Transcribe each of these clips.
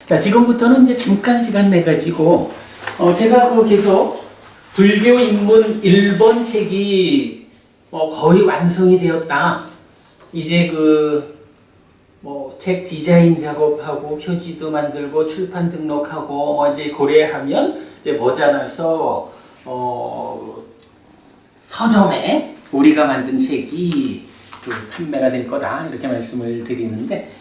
자, 지금부터는 이제 잠깐 시간 내 가지고 제가 계속 불교 입문 1번 책이 거의 완성이 되었다. 이제 책 디자인 작업하고 표지도 만들고 출판 등록하고 이제 고려하면 이제 모자라서 서점에 우리가 만든 책이 판매가 될 거다 이렇게 말씀을 드리는데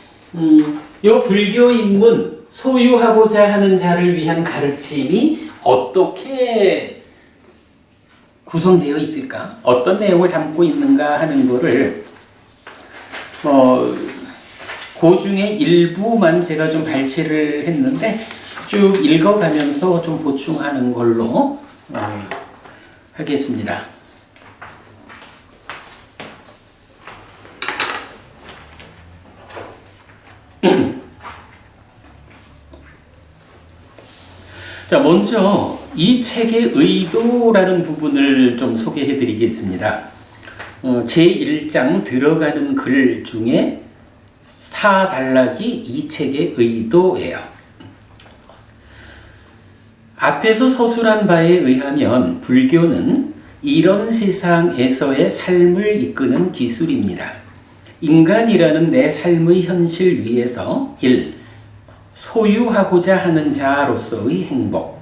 요 불교 입문 소유하고자 하는 자를 위한 가르침이 어떻게 구성되어 있을까? 어떤 내용을 담고 있는가 하는 거를 그 중에 일부만 제가 좀 발췌를 했는데 쭉 읽어가면서 좀 보충하는 걸로 하겠습니다. 자, 먼저 이 책의 의도라는 부분을 좀 소개해 드리겠습니다. 제1장 들어가는 글 중에 4단락이 이 책의 의도예요. 앞에서 서술한 바에 의하면 불교는 이런 세상에서의 삶을 이끄는 기술입니다. 인간이라는 내 삶의 현실 위에서 1. 소유하고자 하는 자로서의 행복.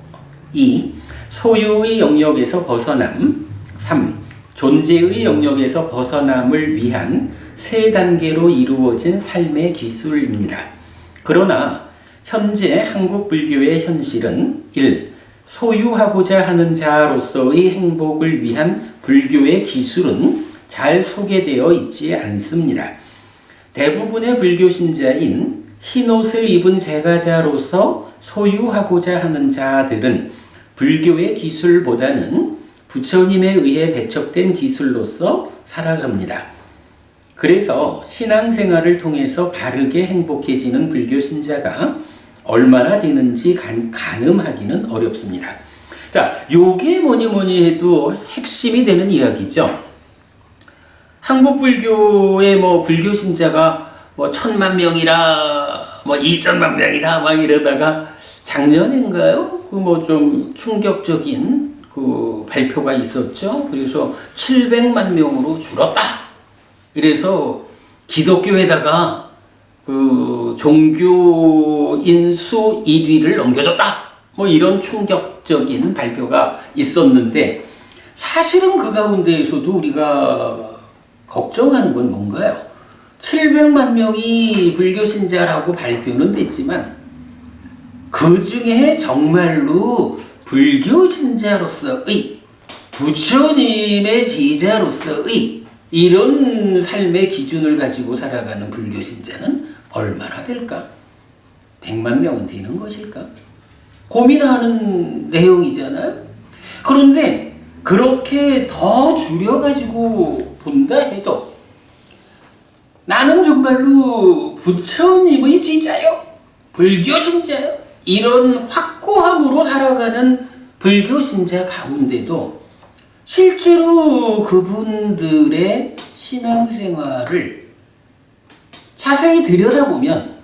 2. 소유의 영역에서 벗어남. 3. 존재의 영역에서 벗어남을 위한 세 단계로 이루어진 삶의 기술입니다. 그러나 현재 한국 불교의 현실은 1. 소유하고자 하는 자로서의 행복을 위한 불교의 기술은 잘 소개되어 있지 않습니다. 대부분의 불교 신자인 흰옷을 입은 제가자로서 소유하고자 하는 자들은 불교의 기술보다는 부처님에 의해 배척된 기술로서 살아갑니다. 그래서 신앙생활을 통해서 바르게 행복해지는 불교 신자가 얼마나 되는지 가늠하기는 어렵습니다. 자, 요게 뭐니 해도 핵심이 되는 이야기죠. 한국 불교의 불교 신자가 1000만 명이라 2천만 명이다 막 이러다가 작년인가요? 좀 충격적인 발표가 있었죠. 그래서 700만 명으로 줄었다. 이래서 기독교에다가 종교인 수 1위를 넘겨줬다. 이런 충격적인 발표가 있었는데 사실은 그 가운데에서도 우리가 걱정하는 건 뭔가요? 700만 명이 불교 신자라고 발표는 됐지만 그 중에 정말로 불교 신자로서의 부처님의 제자로서의 이런 삶의 기준을 가지고 살아가는 불교 신자는 얼마나 될까? 100만 명은 되는 것일까? 고민하는 내용이잖아요. 그런데 그렇게 더 줄여가지고 본다 해도 나는 정말로 부처님의 제자요, 불교 신자요, 이런 확고함으로 살아가는 불교 신자 가운데도 실제로 그분들의 신앙생활을 자세히 들여다보면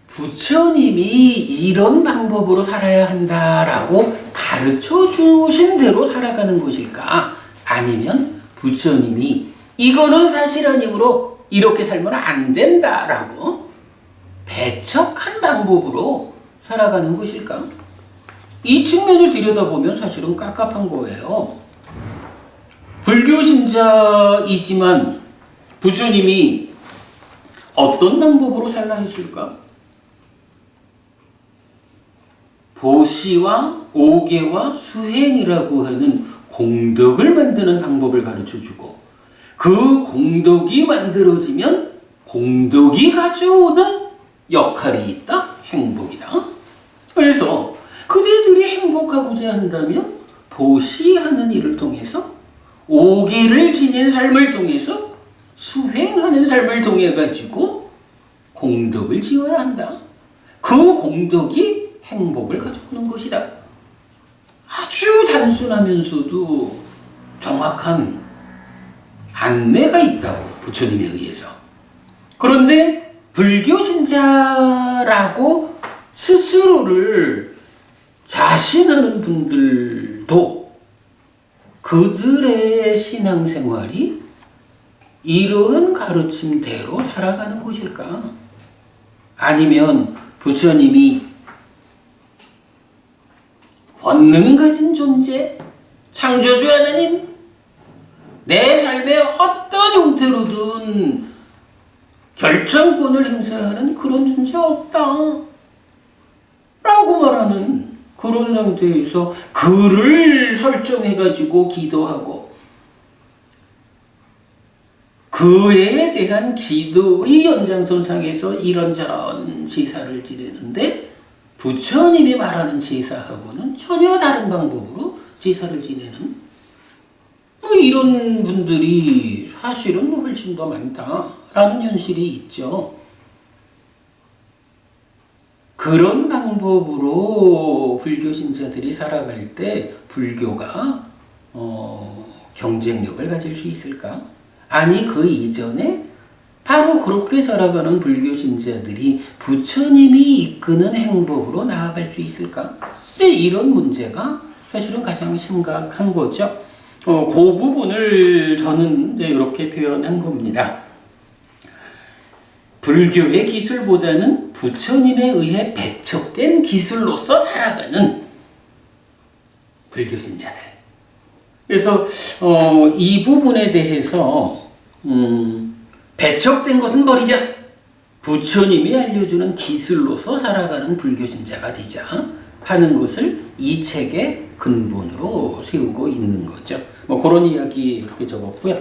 부처님이 이런 방법으로 살아야 한다라고 가르쳐 주신 대로 살아가는 것일까? 아니면 부처님이 이거는 사실 아니므로 이렇게 살면 안 된다라고 배척한 방법으로 살아가는 것일까? 이 측면을 들여다보면 사실은 깝깝한 거예요. 불교 신자이지만 부처님이 어떤 방법으로 살라 했을까? 보시와 오계와 수행이라고 하는 공덕을 만드는 방법을 가르쳐주고 그 공덕이 만들어지면 공덕이 가져오는 역할이 있다? 행복이다. 그래서 그대들이 행복하고자 한다면 보시하는 일을 통해서 오계를 지닌 삶을 통해서 수행하는 삶을 통해 가지고 공덕을 지어야 한다. 그 공덕이 행복을 가져오는 것이다. 아주 단순하면서도 정확한 안내가 있다고 부처님에 의해서. 그런데 불교 신자라고 스스로를 자신하는 분들도 그들의 신앙생활이 이러한 가르침대로 살아가는 것일까? 아니면 부처님이 권능 가진 존재, 창조주 하나님, 내 삶의 어떤 형태로든 결정권을 행사하는 그런 존재 없다 라고 말하는 그런 상태에서 글을 설정해가지고 기도하고 그에 대한 기도의 연장선상에서 이런저런 제사를 지내는데 부처님이 말하는 제사하고는 전혀 다른 방법으로 제사를 지내는 이런 분들이 사실은 훨씬 더 많다라는 현실이 있죠. 그런 방법으로 불교 신자들이 살아갈 때 불교가 경쟁력을 가질 수 있을까? 아니 그 이전에 바로 그렇게 살아가는 불교 신자들이 부처님이 이끄는 행복으로 나아갈 수 있을까? 이제 이런 문제가 사실은 가장 심각한 거죠. 그 부분을 저는 이제 이렇게 표현한 겁니다. 불교의 기술보다는 부처님에 의해 배척된 기술로서 살아가는 불교 신자들. 그래서 이 부분에 대해서 배척된 것은 버리자. 부처님이 알려주는 기술로서 살아가는 불교 신자가 되자 하는 것을 이 책의 근본으로 세우고 있는 거죠. 그런 이야기 이렇게 적었고요.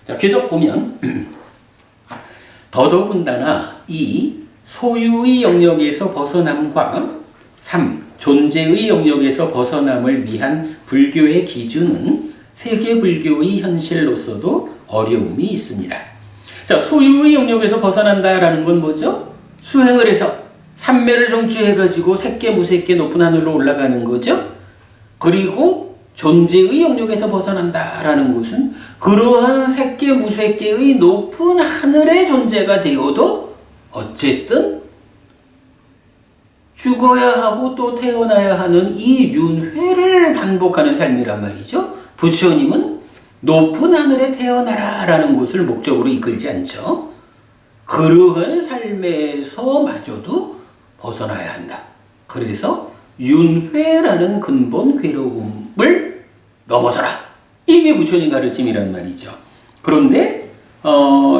자, 계속 보면 더더군다나 이 소유의 영역에서 벗어남과 3. 존재의 영역에서 벗어남을 위한 불교의 기준은 세계 불교의 현실로서도 어려움이 있습니다. 자, 소유의 영역에서 벗어난다라는 건 뭐죠? 수행을 해서 삼매를 성취해가지고 색계 무색계 높은 하늘로 올라가는 거죠. 그리고 존재의 영역에서 벗어난다라는 것은 그러한 색계 무색계의 높은 하늘의 존재가 되어도 어쨌든 죽어야 하고 또 태어나야 하는 이 윤회를 반복하는 삶이란 말이죠. 부처님은 높은 하늘에 태어나라라는 것을 목적으로 이끌지 않죠. 그러한 삶에서마저도 벗어나야 한다. 그래서 윤회라는 근본 괴로움을 넘어서라. 이게 부처님 가르침이란 말이죠. 그런데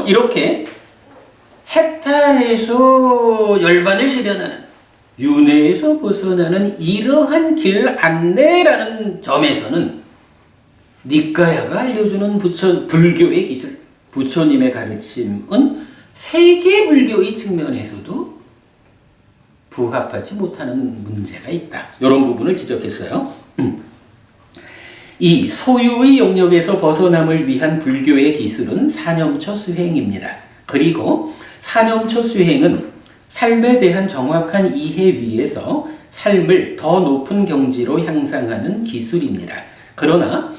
이렇게 해탈해서 열반을 실현하는 윤회에서 벗어나는 이러한 길 안내라는 점에서는 니까야가 알려주는 불교의 기술, 부처님의 가르침은 세계 불교의 측면에서도 부합하지 못하는 문제가 있다. 이런 부분을 지적했어요. 이 소유의 영역에서 벗어남을 위한 불교의 기술은 사념처 수행입니다. 그리고 사념처 수행은 삶에 대한 정확한 이해 위에서 삶을 더 높은 경지로 향상하는 기술입니다. 그러나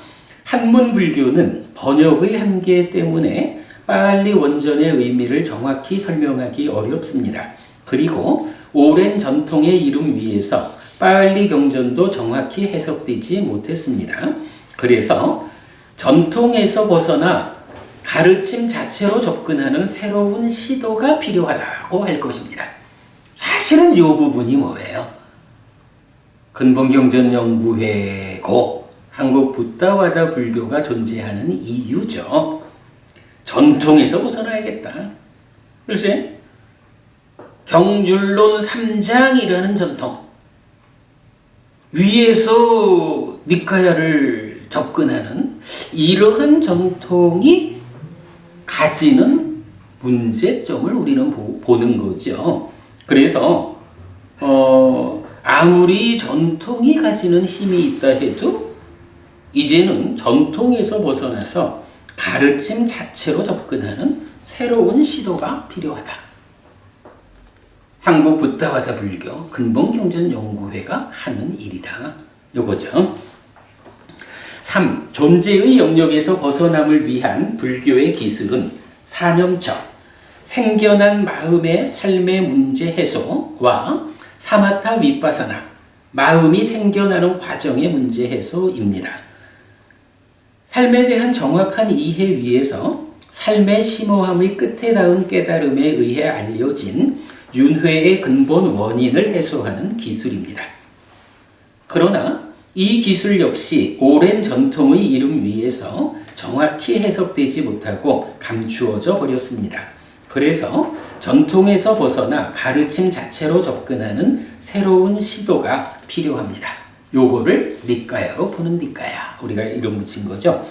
한문 불교는 번역의 한계 때문에 빨리 원전의 의미를 정확히 설명하기 어렵습니다. 그리고 오랜 전통의 이름 위에서 빨리 경전도 정확히 해석되지 못했습니다. 그래서 전통에서 벗어나 가르침 자체로 접근하는 새로운 시도가 필요하다고 할 것입니다. 사실은 이 부분이 뭐예요? 근본경전연구회고 한국 붓다와다 불교가 존재하는 이유죠. 전통에서 벗어나야겠다. 글쎄, 경률론 3장이라는 전통 위에서 니카야를 접근하는 이러한 전통이 가지는 문제점을 우리는 보는 거죠. 그래서 아무리 전통이 가지는 힘이 있다 해도 이제는 전통에서 벗어나서 가르침 자체로 접근하는 새로운 시도가 필요하다. 한국 붓다와다 불교 근본경전연구회가 하는 일이다. 요거죠. 3. 존재의 영역에서 벗어남을 위한 불교의 기술은 사념처, 생겨난 마음의 삶의 문제 해소와 사마타 윗바사나 마음이 생겨나는 과정의 문제 해소입니다. 삶에 대한 정확한 이해 위에서 삶의 심오함의 끝에 닿은 깨달음에 의해 알려진 윤회의 근본 원인을 해소하는 기술입니다. 그러나 이 기술 역시 오랜 전통의 이름 위에서 정확히 해석되지 못하고 감추어져 버렸습니다. 그래서 전통에서 벗어나 가르침 자체로 접근하는 새로운 시도가 필요합니다. 요거를 니까야로 푸는 니까야. 우리가 이름 붙인 거죠.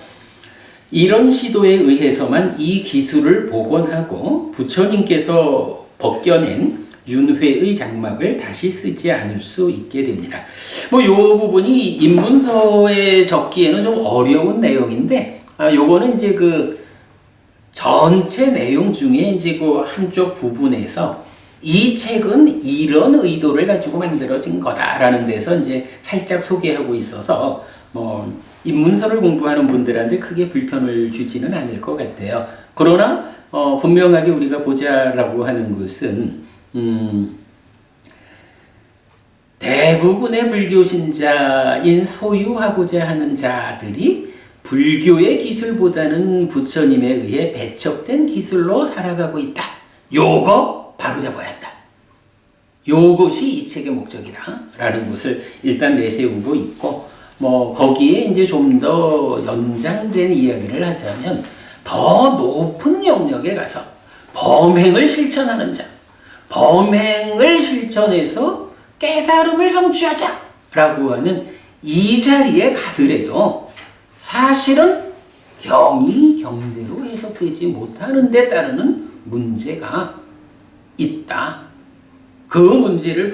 이런 시도에 의해서만 이 기술을 복원하고 부처님께서 벗겨낸 윤회의 장막을 다시 쓰지 않을 수 있게 됩니다. 요 부분이 입문서에 적기에는 좀 어려운 내용인데, 요거는 이제 그 전체 내용 중에 이제 그 한쪽 부분에서 이 책은 이런 의도를 가지고 만들어진 거다라는 데서 이제 살짝 소개하고 있어서 입문서를 공부하는 분들한테 크게 불편을 주지는 않을 것 같아요. 그러나 분명하게 우리가 보자라고 하는 것은 대부분의 불교 신자인 소유하고자 하는 자들이 불교의 기술보다는 부처님에 의해 배척된 기술로 살아가고 있다. 요거 바로 잡아야 한다. 요것이 이 책의 목적이다. 라는 것을 일단 내세우고 있고, 거기에 이제 좀 더 연장된 이야기를 하자면, 더 높은 영역에 가서 범행을 실천하는 자, 범행을 실천해서 깨달음을 성취하자. 라고 하는 이 자리에 가더라도 사실은 경이 경대로 해석되지 못하는 데 따르는 문제가 있다. 그 문제를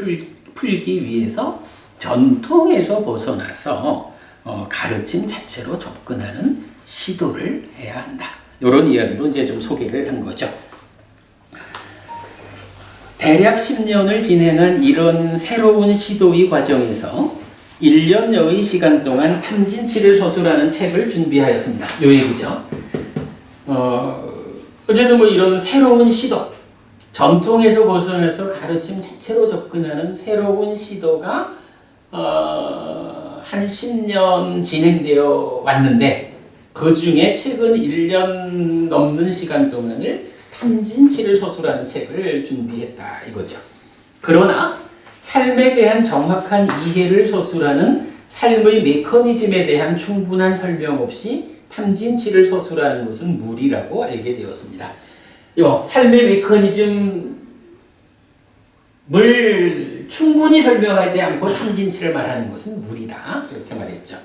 풀기 위해서 전통에서 벗어나서 가르침 자체로 접근하는 시도를 해야 한다. 이런 이야기로 이제 좀 소개를 한 거죠. 대략 10년을 진행한 이런 새로운 시도의 과정에서 1년여의 시간 동안 탐진치를 서술하는 책을 준비하였습니다. 요 얘기죠. 어쨌든 이런 새로운 시도, 전통에서 벗어나서 가르침 자체로 접근하는 새로운 시도가 한 10년 진행되어 왔는데, 그 중에 최근 1년 넘는 시간 동안을 탐진치를 서술하는 책을 준비했다 이거죠. 그러나 삶에 대한 정확한 이해를 서술하는 삶의 메커니즘에 대한 충분한 설명 없이 탐진치를 서술하는 것은 무리라고 알게 되었습니다. 삶의 메커니즘을 충분히 설명하지 않고 탐진치를 말하는 것은 무리다. 이렇게 말했죠.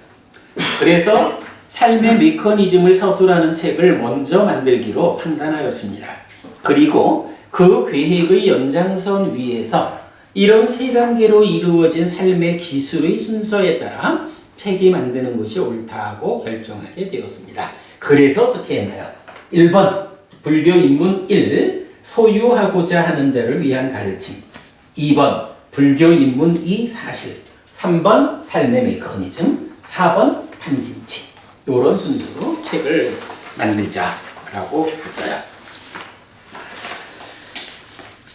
그래서 삶의 메커니즘을 서술하는 책을 먼저 만들기로 판단하였습니다. 그리고 그 계획의 연장선 위에서 이런 세 단계로 이루어진 삶의 기술의 순서에 따라 책이 만드는 것이 옳다고 결정하게 되었습니다. 그래서 어떻게 했나요? 1번 불교 입문 1 소유하고자 하는 자를 위한 가르침, 2번 불교 입문 2 사실, 3번 삶의 메커니즘, 4번 탐진치. 이런 순서로 책을 만들자라고 했어요.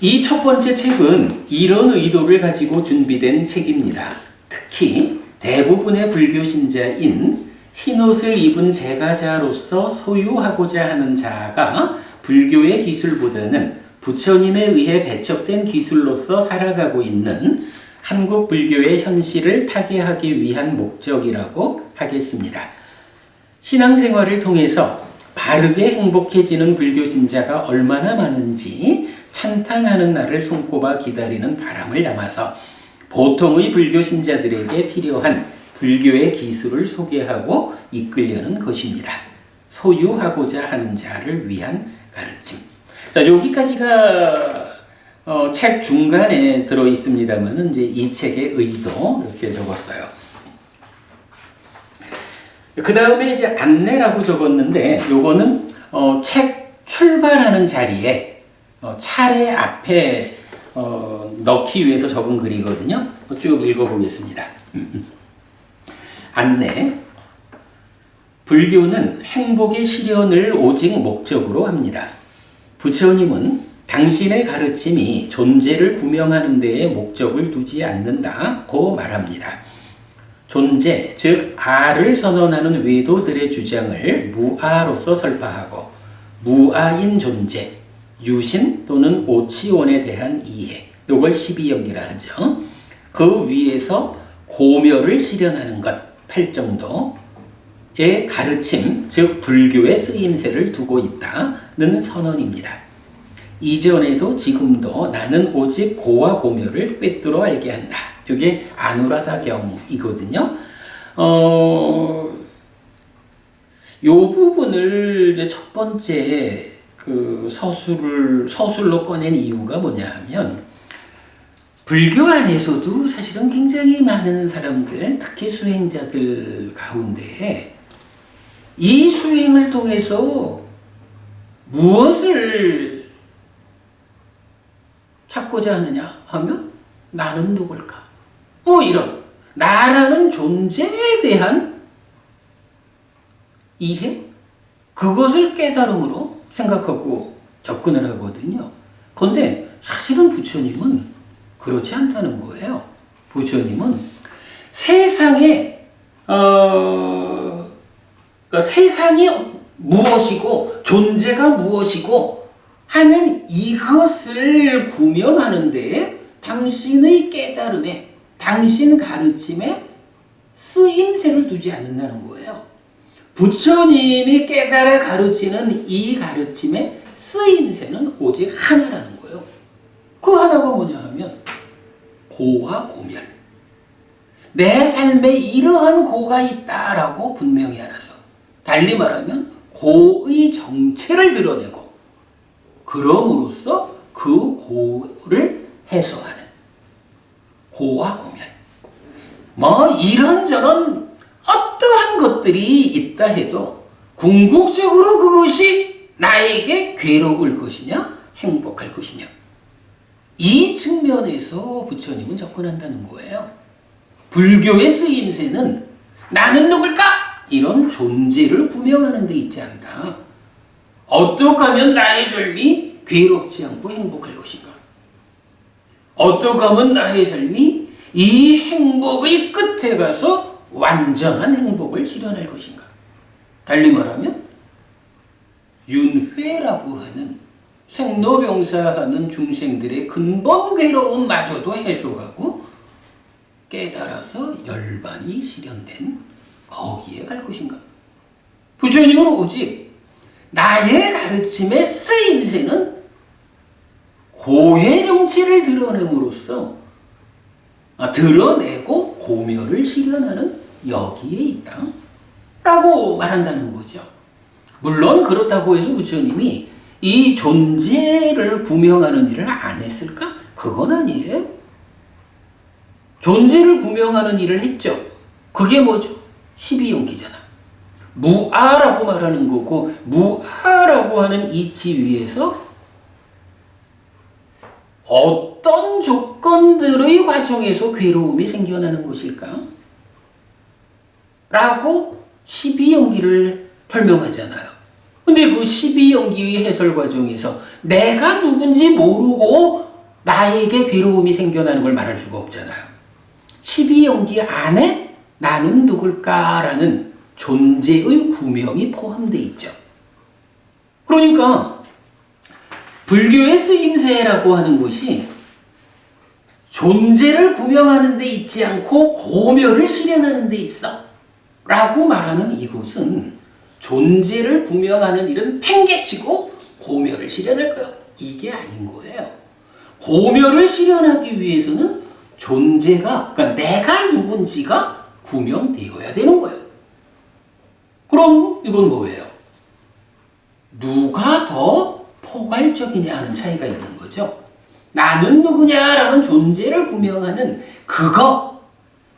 이 첫 번째 책은 이런 의도를 가지고 준비된 책입니다. 특히 대부분의 불교 신자인 흰옷을 입은 제가자로서 소유하고자 하는 자가 불교의 기술보다는 부처님에 의해 배척된 기술로서 살아가고 있는 한국 불교의 현실을 타개하기 위한 목적이라고 하겠습니다. 신앙생활을 통해서 바르게 행복해지는 불교 신자가 얼마나 많은지 찬탄하는 날을 손꼽아 기다리는 바람을 담아서 보통의 불교 신자들에게 필요한 불교의 기술을 소개하고 이끌려는 것입니다. 소유하고자 하는 자를 위한 가르침. 자, 여기까지가 책 중간에 들어 있습니다만은 이제 이 책의 의도 이렇게 적었어요. 그 다음에 이제 안내라고 적었는데, 요거는 책 출발하는 자리에 차례 앞에 넣기 위해서 적은 글이거든요. 쭉 읽어보겠습니다. 안내. 불교는 행복의 실현을 오직 목적으로 합니다. 부처님은 당신의 가르침이 존재를 구명하는 데에 목적을 두지 않는다고 말합니다. 존재, 즉 아를 선언하는 외도들의 주장을 무아로서 설파하고 무아인 존재, 유신 또는 오치원에 대한 이해, 이걸 12역이라 하죠. 그 위에서 고멸을 실현하는 것, 8정도의 가르침, 즉 불교의 쓰임새를 두고 있다는 선언입니다. 이전에도 지금도 나는 오직 고와 고멸을 꿰뚫어 알게 한다. 이게 아누라다경이거든요. 요 부분을 이제 첫 번째 그 서술로 꺼낸 이유가 뭐냐 하면, 불교 안에서도 사실은 굉장히 많은 사람들, 특히 수행자들 가운데 이 수행을 통해서 무엇을 찾고자 하느냐 하면 나는 누굴까? 뭐 이런 나라는 존재에 대한 이해? 그것을 깨달음으로 생각하고 접근을 하거든요. 그런데 사실은 부처님은 그렇지 않다는 거예요. 부처님은 세상에 그러니까 세상이 무엇이고 존재가 무엇이고 하는 이것을 구명하는 데에 당신의 깨달음에, 당신 가르침에 쓰임새를 두지 않는다는 거예요. 부처님이 깨달아 가르치는 이 가르침의 쓰임새는 오직 하나라는 거예요. 그 하나가 뭐냐 하면 고와 고멸. 내 삶에 이러한 고가 있다라고 분명히 알아서, 달리 말하면 고의 정체를 드러내고 그럼으로써 그 고를 해소하는 고와 고멸. 뭐 이런저런 어떠한 것들이 있다 해도 궁극적으로 그것이 나에게 괴로울 것이냐 행복할 것이냐, 이 측면에서 부처님은 접근한다는 거예요. 불교의 쓰임새는 나는 누굴까? 이런 존재를 구명하는 데 있지 않다. 어떻게 하면 나의 삶이 괴롭지 않고 행복할 것인가? 어떻게 하면 나의 삶이 이 행복의 끝에 가서 완전한 행복을 실현할 것인가? 달리 말하면 윤회라고 하는 생로병사하는 중생들의 근본 괴로움마저도 해소하고 깨달아서 열반이 실현된 거기에 갈 것인가? 부처님은 오직 나의 가르침의 쓰임새는 고의 정체를 드러냄으로써 드러내고 고멸을 실현하는 여기에 있다 라고 말한다는 거죠. 물론 그렇다고 해서 부처님이 이 존재를 구명하는 일을 안 했을까? 그건 아니에요. 존재를 구명하는 일을 했죠. 그게 뭐죠? 12용기잖아. 무아라고 말하는 거고, 무아라고 하는 이치 위에서 어떤 조건들의 과정에서 괴로움이 생겨나는 것일까? 라고 12용기를 설명하잖아요. 근데 그 12용기의 해설 과정에서 내가 누군지 모르고 나에게 괴로움이 생겨나는 걸 말할 수가 없잖아요. 12용기 안에 나는 누굴까라는 존재의 구명이 포함되어 있죠. 그러니까 불교의 쓰임새라고 하는 것이 존재를 구명하는 데 있지 않고 고멸을 실현하는 데 있어 라고 말하는 이곳은 존재를 구명하는 일은 팽개치고 고멸을 실현할 거야. 이게 아닌 거예요. 고멸을 실현하기 위해서는 존재가, 그러니까 내가 누군지가 구명되어야 되는 거예요. 그럼 이건 뭐예요? 누가 더 포괄적이냐 하는 차이가 있는 거죠. 나는 누구냐라는 존재를 구명하는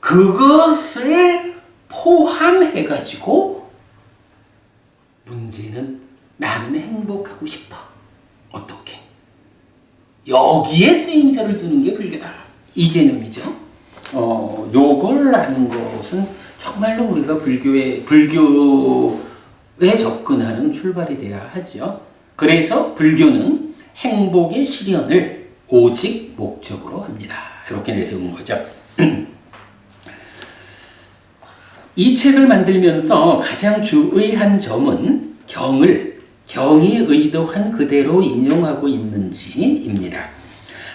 그것을 포함해가지고 문제는 나는 행복하고 싶어. 어떻게? 여기에 쓰임새를 두는 게 불교다. 이 개념이죠. 요걸 아는 것은 정말로 우리가 불교에 접근하는 출발이 돼야 하죠. 그래서 불교는 행복의 실현을 오직 목적으로 합니다. 이렇게 내세운 거죠. 이 책을 만들면서 가장 주의한 점은 경이 의도한 그대로 인용하고 있는지입니다.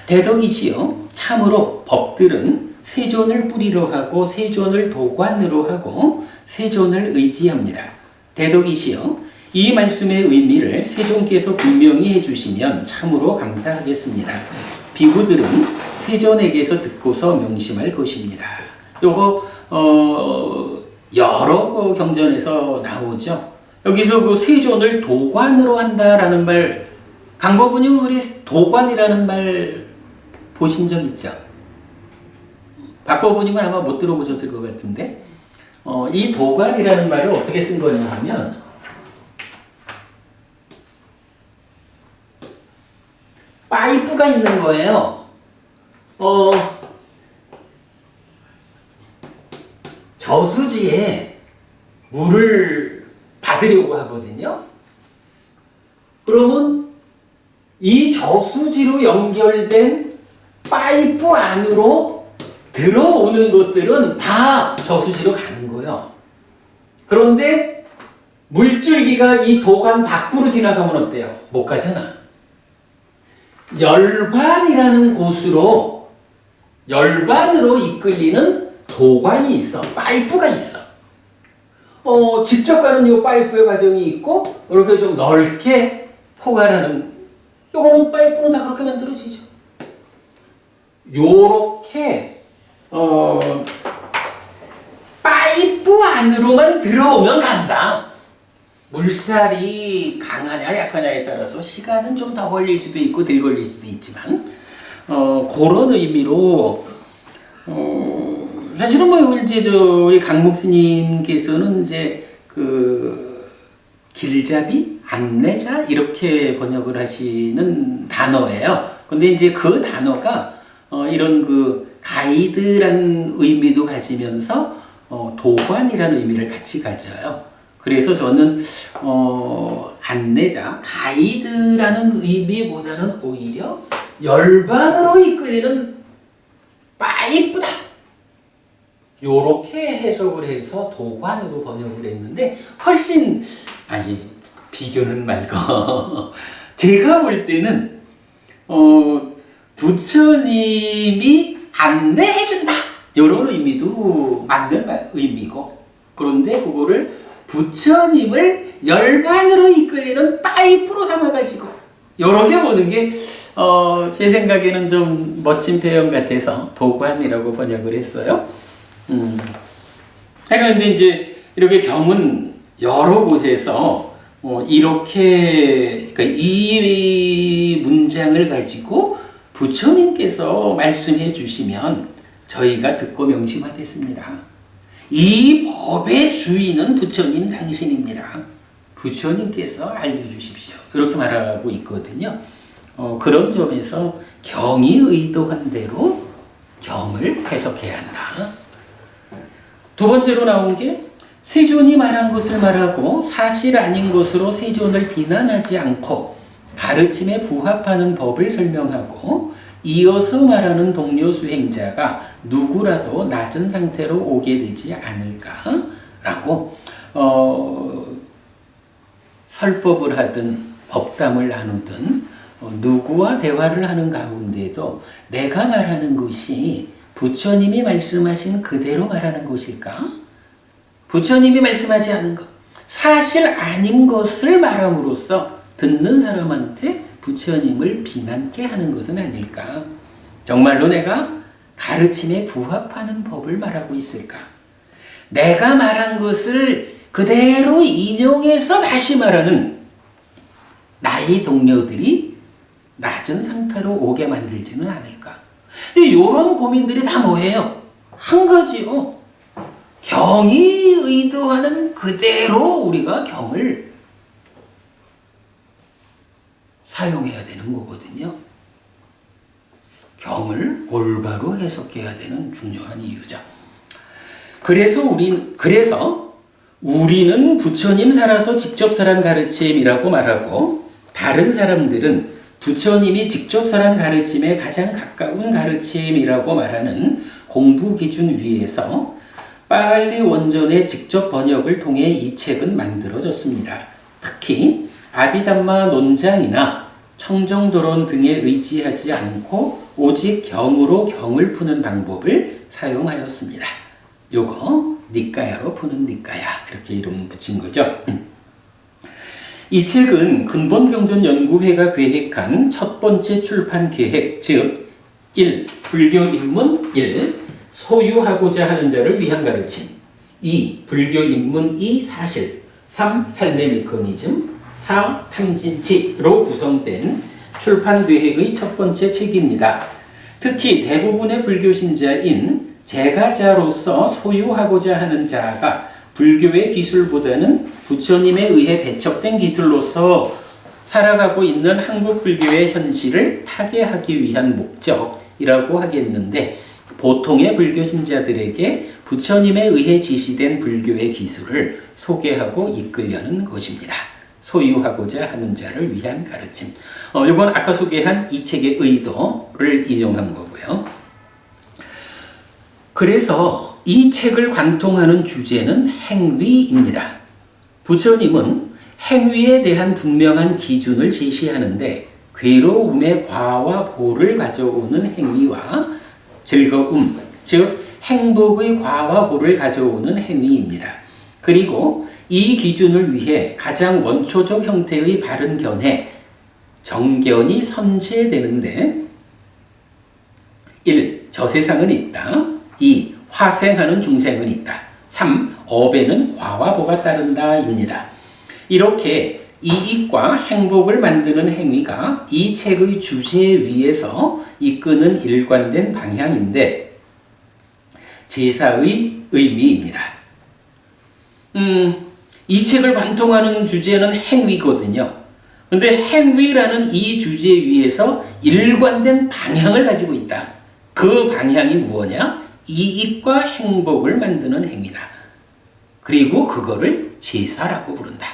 대덕이시여, 참으로 법들은 세존을 뿌리로 하고 세존을 도관으로 하고 세존을 의지합니다. 대덕이시여, 이 말씀의 의미를 세존께서 분명히 해주시면 참으로 감사하겠습니다. 비구들은 세존에게서 듣고서 명심할 것입니다. 요거 여러 경전에서 나오죠. 여기서 그 세존을 도관으로 한다라는 말, 강법은님 우리 도관이라는 말 보신 적 있죠? 박법은님은 아마 못 들어보셨을 것 같은데, 이 도관이라는 말을 어떻게 쓴 거냐 하면, 파이프가 있는 거예요. 저수지에 물을 받으려고 하거든요. 그러면 이 저수지로 연결된 파이프 안으로 들어오는 것들은 다 저수지로 가는 거예요. 그런데 물줄기가 이 도관 밖으로 지나가면 어때요? 못 가잖아. 열반이라는 곳으로, 열반으로 이끌리는 도관이 있어. 파이프가 있어. 직접 가는 이 파이프의 과정이 있고, 이렇게 좀 넓게 포괄하는, 요거는 파이프는 다 그렇게 만들어지죠. 요렇게, 파이프 안으로만 들어오면 간다. 물살이 강하냐 약하냐에 따라서 시간은 좀 더 걸릴 수도 있고 덜 걸릴 수도 있지만, 그런 의미로, 사실은 뭐 이제 우리 강목스님께서는 이제 그 길잡이, 안내자 이렇게 번역을 하시는 단어예요. 근데 이제 그 단어가 이런 그 가이드란 의미도 가지면서 도관이라는 의미를 같이 가져요. 그래서 저는 안내자, 가이드라는 의미보다는 오히려 열반으로 이끌리는 파이프다, 요렇게 해석을 해서 도관으로 번역을 했는데, 훨씬, 비교는 말고 제가 볼 때는 부처님이 안내해준다, 이런 의미도 맞는 의미고, 그런데 그거를 부처님을 열반으로 이끌리는 파이프로 삼아가지고 여러 개 보는 게 제 생각에는 좀 멋진 표현 같아서 도관이라고 번역을 했어요. 그런데 이제 이렇게 경은 여러 곳에서 이렇게, 그러니까 이 문장을 가지고 부처님께서 말씀해 주시면 저희가 듣고 명심하겠습니다. 이 법의 주인은 부처님 당신입니다. 부처님께서 알려주십시오. 이렇게 말하고 있거든요. 그런 점에서 경이 의도한 대로 경을 해석해야 한다. 두 번째로 나온 게 세존이 말한 것을 말하고 사실 아닌 것으로 세존을 비난하지 않고 가르침에 부합하는 법을 설명하고 이어서 말하는 동료 수행자가 누구라도 낮은 상태로 오게 되지 않을까라고 설법을 하든 법담을 나누든 누구와 대화를 하는 가운데도 내가 말하는 것이 부처님이 말씀하신 그대로 말하는 것일까? 부처님이 말씀하지 않은 것, 사실 아닌 것을 말함으로써 듣는 사람한테 부처님을 비난케 하는 것은 아닐까? 정말로 내가 가르침에 부합하는 법을 말하고 있을까? 내가 말한 것을 그대로 인용해서 다시 말하는 나의 동료들이 낮은 상태로 오게 만들지는 않을까? 근데 이런 고민들이 다 뭐예요? 한 가지요. 경이 의도하는 그대로 우리가 경을 사용해야 되는 거거든요. 경을 올바로 해석해야 되는 중요한 이유죠. 그래서 우리는 부처님 살아서 직접 살한 가르침이라고 말하고, 다른 사람들은 부처님이 직접 설한 가르침에 가장 가까운 가르침이라고 말하는 공부 기준 위에서 빨리 원전의 직접 번역을 통해 이 책은 만들어졌습니다. 특히 아비담마 논장이나 청정도론 등에 의지하지 않고 오직 경으로 경을 푸는 방법을 사용하였습니다. 요거 니까야로 푸는 니까야 이렇게 이름 붙인 거죠. 이 책은 근본경전연구회가 계획한 첫 번째 출판 계획, 즉 1. 불교 입문 1. 소유하고자 하는 자를 위한 가르침 2. 불교 입문 2. 사실 3. 삶의 메커니즘 4. 탐진치로 구성된 출판 계획의 첫 번째 책입니다. 특히 대부분의 불교 신자인 제가자로서 소유하고자 하는 자가 불교의 기술보다는 부처님에 의해 배척된 기술로서 살아가고 있는 한국 불교의 현실을 타개하기 위한 목적이라고 하겠는데, 보통의 불교 신자들에게 부처님에 의해 지시된 불교의 기술을 소개하고 이끌려는 것입니다. 소유하고자 하는 자를 위한 가르침. 이건 아까 소개한 이 책의 의도를 인용한 거고요. 그래서 이 책을 관통하는 주제는 행위입니다. 부처님은 행위에 대한 분명한 기준을 제시하는데, 괴로움의 과와 보를 가져오는 행위와 즐거움, 즉 행복의 과와 보를 가져오는 행위입니다. 그리고 이 기준을 위해 가장 원초적 형태의 바른 견해, 정견이 선제되는데 1. 저 세상은 있다. 2. 화생하는 중생은 있다. 3. 업에는 과와 보가 따른다 입니다. 이렇게 이익과 행복을 만드는 행위가 이 책의 주제 위에서 이끄는 일관된 방향인데, 제사의 의미입니다. 이 책을 관통하는 주제는 행위거든요. 근데 행위라는 이 주제 위에서 일관된 방향을 가지고 있다. 그 방향이 무엇이냐? 이익과 행복을 만드는 행위다. 그리고 그거를 제사라고 부른다.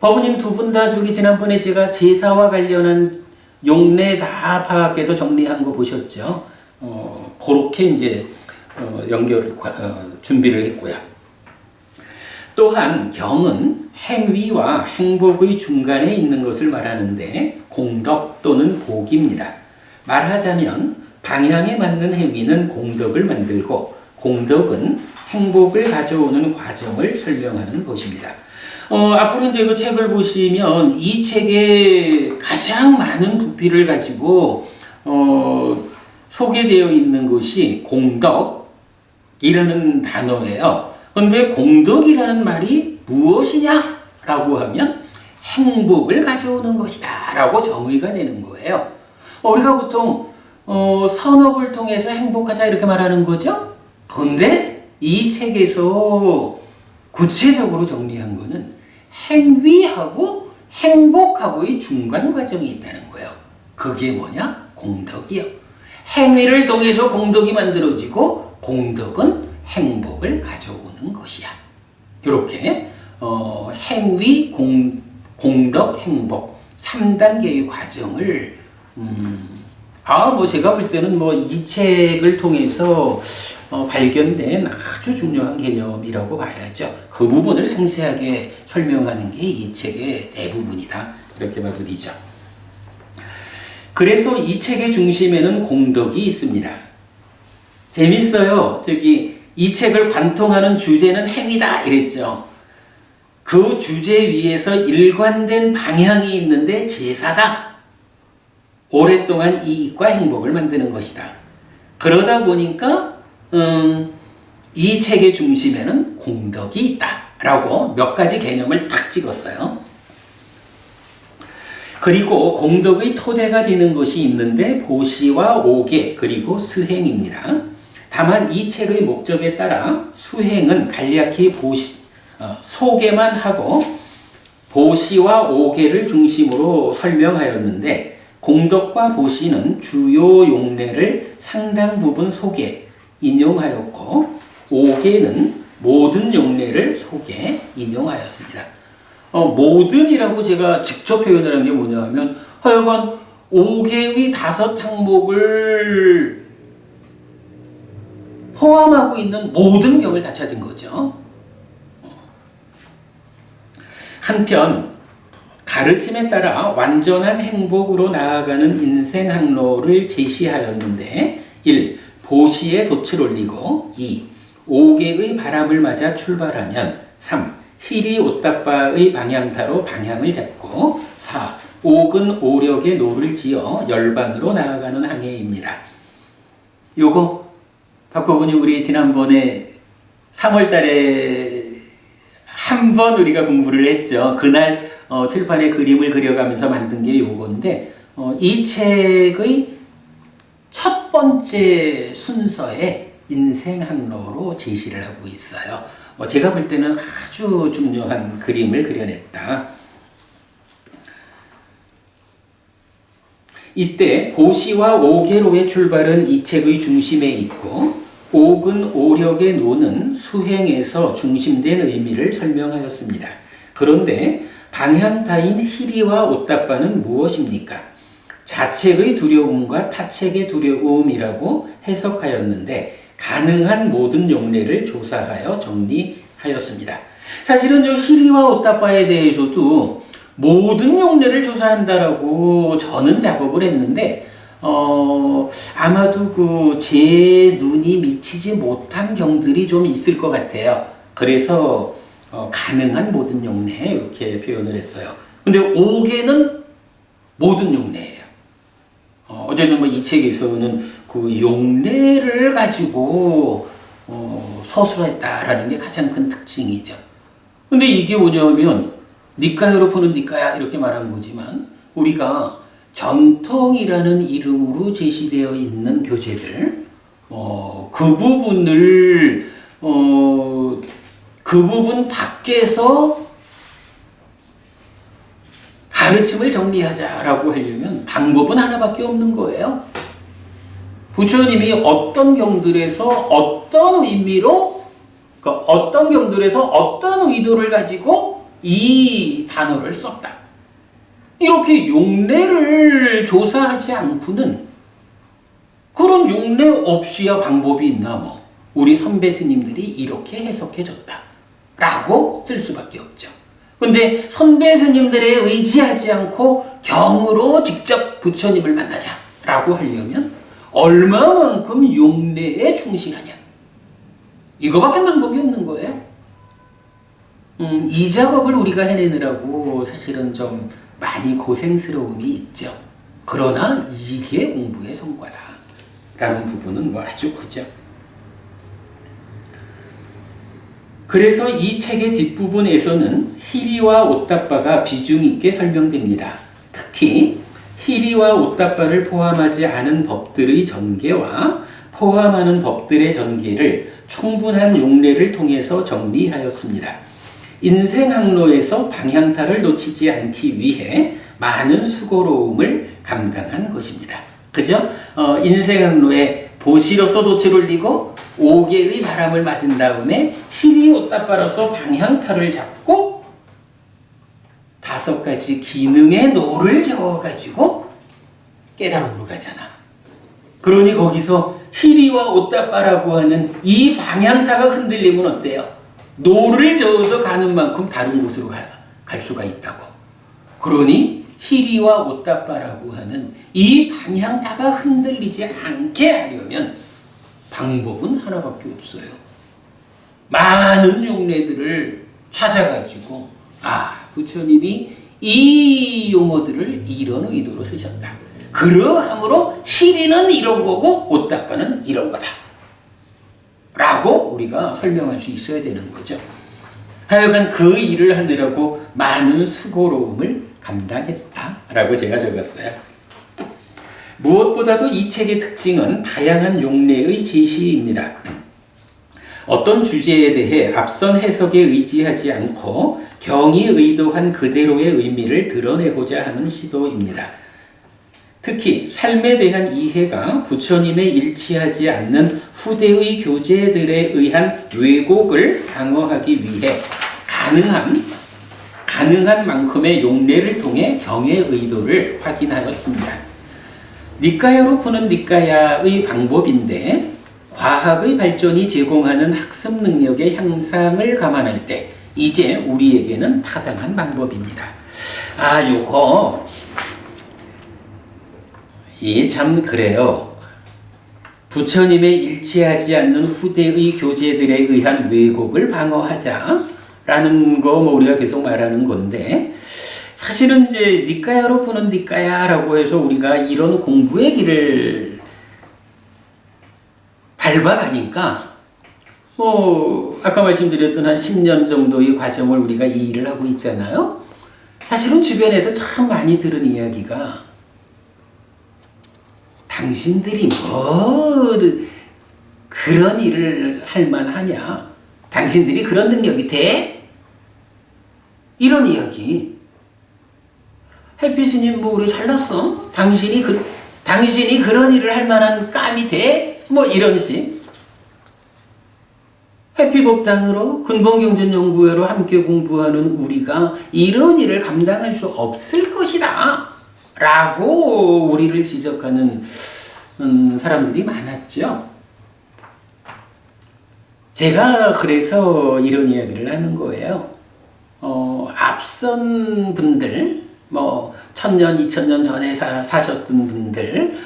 법우님 두 분 다 지난번에 제가 제사와 관련한 용례 다 파악해서 정리한 거 보셨죠? 그렇게 이제 준비를 했고요. 또한 경은 행위와 행복의 중간에 있는 것을 말하는데 공덕 또는 복입니다. 말하자면 방향에 맞는 행위는 공덕을 만들고, 공덕은 행복을 가져오는 과정을 설명하는 것입니다. 앞으로 이제 그 책을 보시면 이 책에 가장 많은 부피를 가지고 소개되어 있는 것이 공덕이라는 단어예요. 그런데 공덕이라는 말이 무엇이냐라고 하면 행복을 가져오는 것이다 라고 정의가 되는 거예요. 우리가 보통 선업을 통해서 행복하자 이렇게 말하는 거죠. 그런데 이 책에서 구체적으로 정리한 거는 행위하고 행복하고의 중간 과정이 있다는 거예요. 그게 뭐냐? 공덕이요. 행위를 통해서 공덕이 만들어지고, 공덕은 행복을 가져오는 것이야. 이렇게 행위, 공덕, 행복 3단계의 과정을 제가 볼 때는 이 책을 통해서 발견된 아주 중요한 개념이라고 봐야죠. 그 부분을 상세하게 설명하는 게 이 책의 대부분이다. 이렇게 봐도 되죠. 그래서 이 책의 중심에는 공덕이 있습니다. 재밌어요. 이 책을 관통하는 주제는 행위다 이랬죠. 그 주제 위에서 일관된 방향이 있는데 제사다. 오랫동안 이익과 행복을 만드는 것이다. 그러다 보니까 이 책의 중심에는 공덕이 있다라고 몇 가지 개념을 탁 찍었어요. 그리고 공덕의 토대가 되는 것이 있는데 보시와 오계 그리고 수행입니다. 다만 이 책의 목적에 따라 수행은 간략히 소개만 하고 보시와 오계를 중심으로 설명하였는데, 공덕과 보시는 주요 용례를 상당 부분 소개, 인용하였고, 오계는 모든 용례를 소개, 인용하였습니다. 모든이라고 제가 직접 표현을 한 게 뭐냐 하면 하여간 5개의 5항목을 포함하고 있는 모든 경을 다 찾은 거죠. 한편 가르침에 따라 완전한 행복으로 나아가는 인생 항로를 제시하였는데 1. 보시에 돛을 올리고 2. 5개의 바람을 맞아 출발하면 3. 희리 옷다빠의 방향타로 방향을 잡고 4. 옥은 오력의 노를 지어 열반으로 나아가는 항해입니다. 요거 박보분이 우리 지난번에 3월 달에 한 번 우리가 공부를 했죠. 그날 칠판에 그림을 그려가면서 만든 게 요건데 이 책의 첫 번째 순서에 인생 항로로 제시를 하고 있어요. 제가 볼 때는 아주 중요한 그림을 그려냈다. 이때 고시와 오계로의 출발은 이 책의 중심에 있고 옥은 오력의 노는 수행에서 중심된 의미를 설명하였습니다. 그런데 방향타인 희리와 옷다빠는 무엇입니까? 자책의 두려움과 타책의 두려움이라고 해석하였는데 가능한 모든 용례를 조사하여 정리하였습니다. 사실은 이 희리와 옷다빠에 대해서도 모든 용례를 조사한다라고 저는 작업을 했는데 아마도 제 눈이 미치지 못한 경들이 좀 있을 것 같아요. 그래서 가능한 모든 용례 이렇게 표현을 했어요. 근데 5개는 모든 용례예요. 어쨌든 이 책에서는 그 용례를 가지고 서술했다라는 게 가장 큰 특징이죠. 근데 이게 뭐냐면 니까야로 푸는 니까야 이렇게 말한 거지만 우리가 전통이라는 이름으로 제시되어 있는 교재들 그 부분을 그 부분 밖에서 가르침을 정리하자라고 하려면 방법은 하나밖에 없는 거예요. 부처님이 어떤 경들에서 어떤 의미로 어떤 경들에서 어떤 의도를 가지고 이 단어를 썼다. 이렇게 용례를 조사하지 않고는 그런 용례 없이야 방법이 있나 뭐 우리 선배 스님들이 이렇게 해석해줬다 라고 쓸 수밖에 없죠. 근데 선배 스님들에 의지하지 않고 경으로 직접 부처님을 만나자 라고 하려면 얼마만큼 용례에 충실하냐 이거밖에 방법이 없는 거예요. 이 작업을 우리가 해내느라고 사실은 좀 많이 고생스러움이 있죠. 그러나 이게 공부의 성과다라는 부분은 아주 크죠. 그래서 이 책의 뒷부분에서는 희리와 옷다빠가 비중 있게 설명됩니다. 특히 희리와 옷다빠를 포함하지 않은 법들의 전개와 포함하는 법들의 전개를 충분한 용례를 통해서 정리하였습니다. 인생 항로에서 방향타를 놓치지 않기 위해 많은 수고로움을 감당한 것입니다. 그죠? 인생 항로에 보시로서 돛을 올리고 5개의 바람을 맞은 다음에 희리 옷다빠로서 방향타를 잡고 5가지 기능의 노를 적어가지고 깨달음으로 가잖아. 그러니 거기서 희리와 옷다빠라고 하는 이 방향타가 흔들리면 어때요? 노를 저어서 가는 만큼 다른 곳으로 갈 수가 있다고. 그러니 희리와 옷다빠라고 하는 이 방향타가 흔들리지 않게 하려면 방법은 하나밖에 없어요. 많은 용례들을 찾아가지고 부처님이 이 용어들을 이런 의도로 쓰셨다. 그러함으로 희리는 이런 거고 옷다빠는 이런 거다. 라고 우리가 설명할 수 있어야 되는 거죠. 하여간 그 일을 하느라고 많은 수고로움을 감당했다라고 제가 적었어요. 무엇보다도 이 책의 특징은 다양한 용례의 제시입니다. 어떤 주제에 대해 앞선 해석에 의지하지 않고 경이 의도한 그대로의 의미를 드러내고자 하는 시도입니다. 특히 삶에 대한 이해가 부처님에 일치하지 않는 후대의 교재들에 의한 왜곡을 방어하기 위해 가능한 만큼의 용례를 통해 경의 의도를 확인하였습니다. 니까야로 푸는 니까야의 방법인데 과학의 발전이 제공하는 학습 능력의 향상을 감안할 때 이제 우리에게는 타당한 방법입니다. 요거 참 그래요. 부처님의 일치하지 않는 후대의 교재들에 의한 왜곡을 방어하자라는 거 우리가 계속 말하는 건데 사실은 이제 니까야로 푸는 니까야라고 해서 우리가 이런 공부의 길을 밟아가니까 아까 말씀드렸던 한 10년 정도의 과정을 우리가 이 일을 하고 있잖아요. 사실은 주변에서 참 많이 들은 이야기가 당신들이 그런 일을 할 만하냐? 당신들이 그런 능력이 돼? 이런 이야기. 해피 스님 우리 잘났어? 당신이 그런 일을 할 만한 깜이 돼? 이런 식. 해피법당으로 근본경전연구회로 함께 공부하는 우리가 이런 일을 감당할 수 없을 것이다 라고 우리를 지적하는 사람들이 많았죠. 제가 그래서 이런 이야기를 하는 거예요. 앞선 분들 1000년, 2000년 전에 사셨던 분들,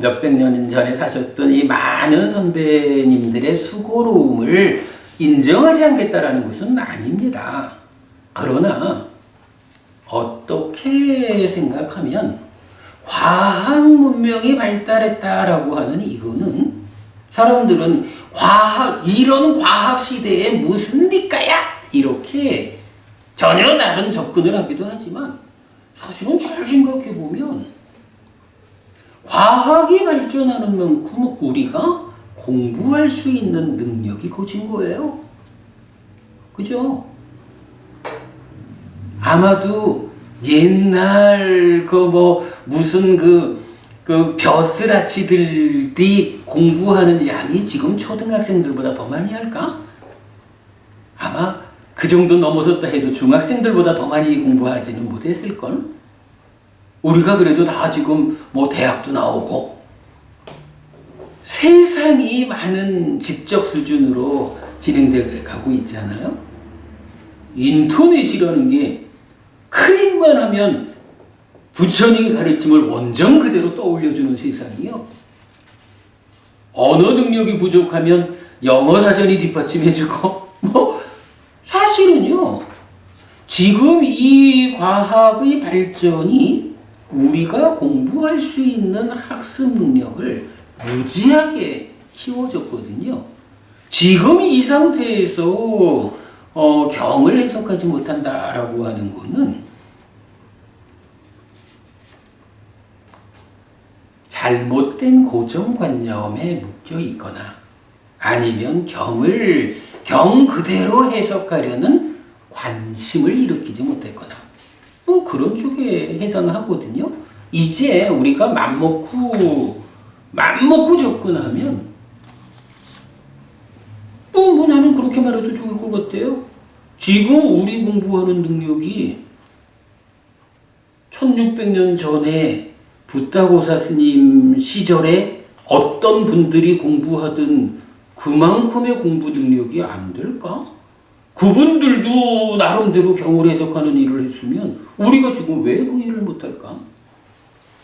몇백 년 전에 사셨던 이 많은 선배님들의 수고로움을 인정하지 않겠다라는 것은 아닙니다. 그러나 어떻게 생각하면 과학 문명이 발달했다라고 하는 이거는 사람들은 이런 과학 시대에 무슨 니까야? 이렇게 전혀 다른 접근을 하기도 하지만 사실은 잘 생각해 보면 과학이 발전하는 만큼 우리가 공부할 수 있는 능력이 커진 거예요. 그죠? 아마도 옛날 무슨 벼슬아치들이 공부하는 양이 지금 초등학생들보다 더 많이 할까? 아마 그 정도 넘어섰다 해도 중학생들보다 더 많이 공부하지는 못했을걸? 우리가 그래도 다 지금 대학도 나오고 세상이 많은 지적 수준으로 진행돼 가고 있잖아요. 인터넷이라는 게 클릭만 하면 부처님 가르침을 원정 그대로 떠올려주는 세상이요. 언어 능력이 부족하면 영어 사전이 뒷받침해주고 사실은요. 지금 이 과학의 발전이 우리가 공부할 수 있는 학습 능력을 무지하게 키워줬거든요. 지금 이 상태에서 경을 해석하지 못한다라고 하는 것은 잘못된 고정관념에 묶여 있거나 아니면 경 그대로 해석하려는 관심을 일으키지 못했거나 그런 쪽에 해당하거든요. 이제 우리가 맘먹고 접근하면 나는 그렇게 말해도 좋을 것 같아요. 지금 우리 공부하는 능력이 1600년 전에 붓다고사 스님 시절에 어떤 분들이 공부하던 그만큼의 공부 능력이 안 될까? 그분들도 나름대로 경을 해석하는 일을 했으면 우리가 지금 왜 그 일을 못할까?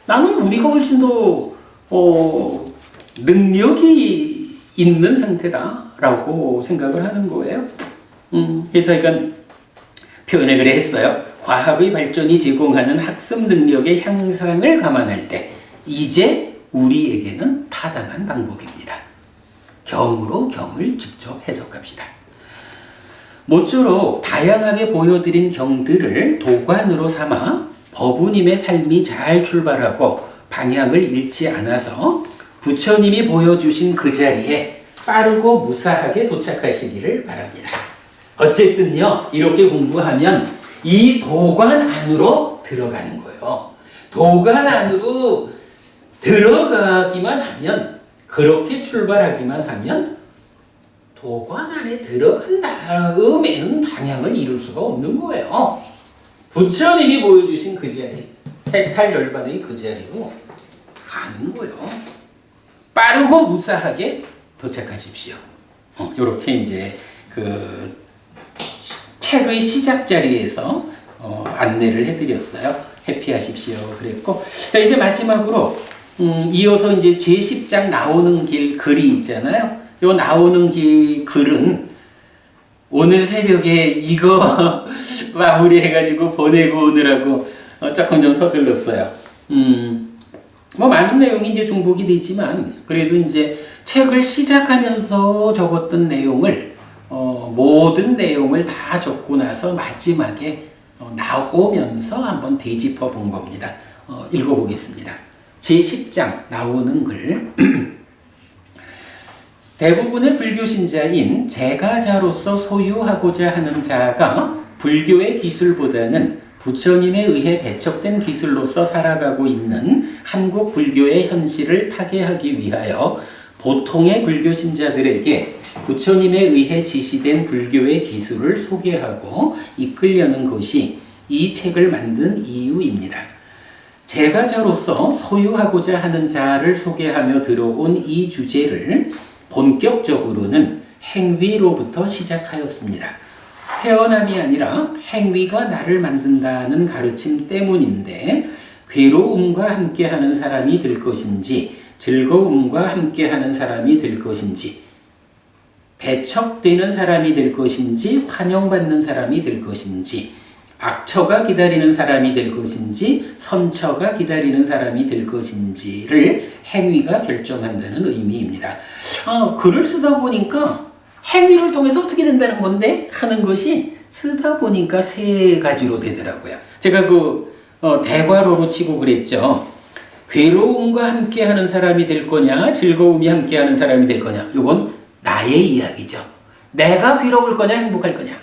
나는 우리가 훨씬 더 능력이 있는 상태다라고 생각을 하는 거예요. 그래서 이건 표현을 그래 했어요. 과학의 발전이 제공하는 학습 능력의 향상을 감안할 때 이제 우리에게는 타당한 방법입니다. 경으로 경을 직접 해석합시다. 모쪼록 다양하게 보여드린 경들을 도관으로 삼아 법우님의 삶이 잘 출발하고 방향을 잃지 않아서 부처님이 보여주신 그 자리에 빠르고 무사하게 도착하시기를 바랍니다. 어쨌든요, 이렇게 공부하면 이 도관 안으로 들어가는 거예요. 도관 안으로 들어가기만 하면, 그렇게 출발하기만 하면 도관 안에 들어간 다음에는 방향을 잃을 수가 없는 거예요. 부처님이 보여주신 그 자리, 해탈 열반의 그 자리로 가는 거요. 빠르고 무사하게 도착하십시오. 요렇게 이제 그 책의 시작 자리에서 안내를 해드렸어요. 해피하십시오. 그랬고, 자, 이제 마지막으로, 이어서 이제 제10장 나오는 길 글이 있잖아요. 요 나오는 길 글은 오늘 새벽에 이거 마무리해가지고 보내고 오느라고 조금 좀 서둘렀어요. 뭐 많은 내용이 이제 중복이 되지만, 그래도 이제 책을 시작하면서 적었던 내용을, 모든 내용을 다 적고 나서 마지막에 나오면서 한번 뒤집어 본 겁니다. 읽어보겠습니다. 제10장 나오는 글. 대부분의 불교 신자인 제가자로서 소유하고자 하는 자가 불교의 기술보다는 부처님에 의해 배척된 기술로서 살아가고 있는 한국 불교의 현실을 타개하기 위하여 보통의 불교 신자들에게 부처님에 의해 지시된 불교의 기술을 소개하고 이끌려는 것이 이 책을 만든 이유입니다. 제가자로서 소유하고자 하는 자를 소개하며 들어온 이 주제를 본격적으로는 행위로부터 시작하였습니다. 태어남이 아니라 행위가 나를 만든다는 가르침 때문인데, 괴로움과 함께하는 사람이 될 것인지 즐거움과 함께하는 사람이 될 것인지, 배척되는 사람이 될 것인지 환영받는 사람이 될 것인지, 악처가 기다리는 사람이 될 것인지 선처가 기다리는 사람이 될 것인지를 행위가 결정한다는 의미입니다. 글을 쓰다 보니까 행위를 통해서 어떻게 된다는 건데 하는 것이 쓰다 보니까 세 가지로 되더라고요. 제가 대괄호로 치고 그랬죠. 괴로움과 함께하는 사람이 될 거냐, 즐거움이 함께하는 사람이 될 거냐. 이건 나의 이야기죠. 내가 괴로울 거냐, 행복할 거냐.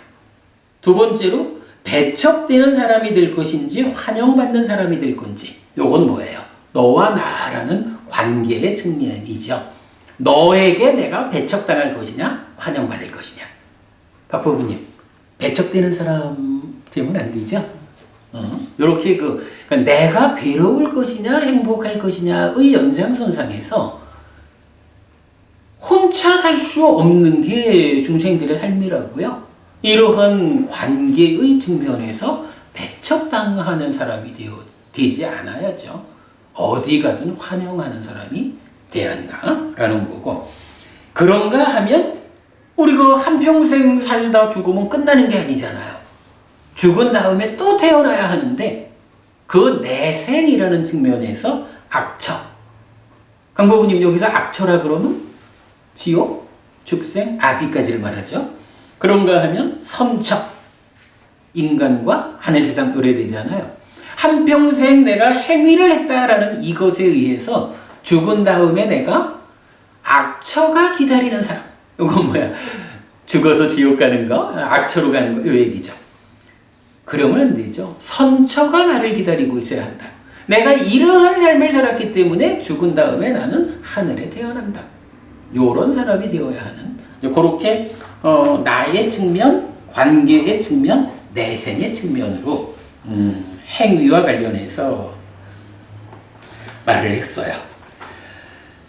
두 번째로 배척되는 사람이 될 것인지 환영받는 사람이 될 건지. 이건 뭐예요? 너와 나라는 관계의 측면이죠. 너에게 내가 배척당할 것이냐, 환영받을 것이냐. 박부부님, 배척되는 사람 되면 안 되죠? 이렇게 그러니까 내가 괴로울 것이냐, 행복할 것이냐의 연장선상에서 혼자 살 수 없는 게 중생들의 삶이라고요. 이러한 관계의 측면에서 배척당하는 사람이 되지 않아야죠. 어디 가든 환영하는 사람이 돼야 한다라는 거고, 그런가 하면 우리가 한평생 살다 죽으면 끝나는 게 아니잖아요. 죽은 다음에 또 태어나야 하는데, 그 내생이라는 측면에서 악처. 강보부님, 여기서 악처라 그러면 지옥, 축생, 아귀까지를 말하죠. 그런가 하면 선처, 인간과 하늘세상 의뢰되잖아요. 한평생 내가 행위를 했다라는 이것에 의해서 죽은 다음에 내가 악처가 기다리는 사람. 이건 뭐야? 죽어서 지옥 가는 거, 악처로 가는 거, 이 얘기죠. 그러면 안 되죠. 선처가 나를 기다리고 있어야 한다. 내가 이러한 삶을 살았기 때문에 죽은 다음에 나는 하늘에 태어난다. 요런 사람이 되어야 하는, 그렇게 나의 측면, 관계의 측면, 내생의 측면으로 행위와 관련해서 말을 했어요.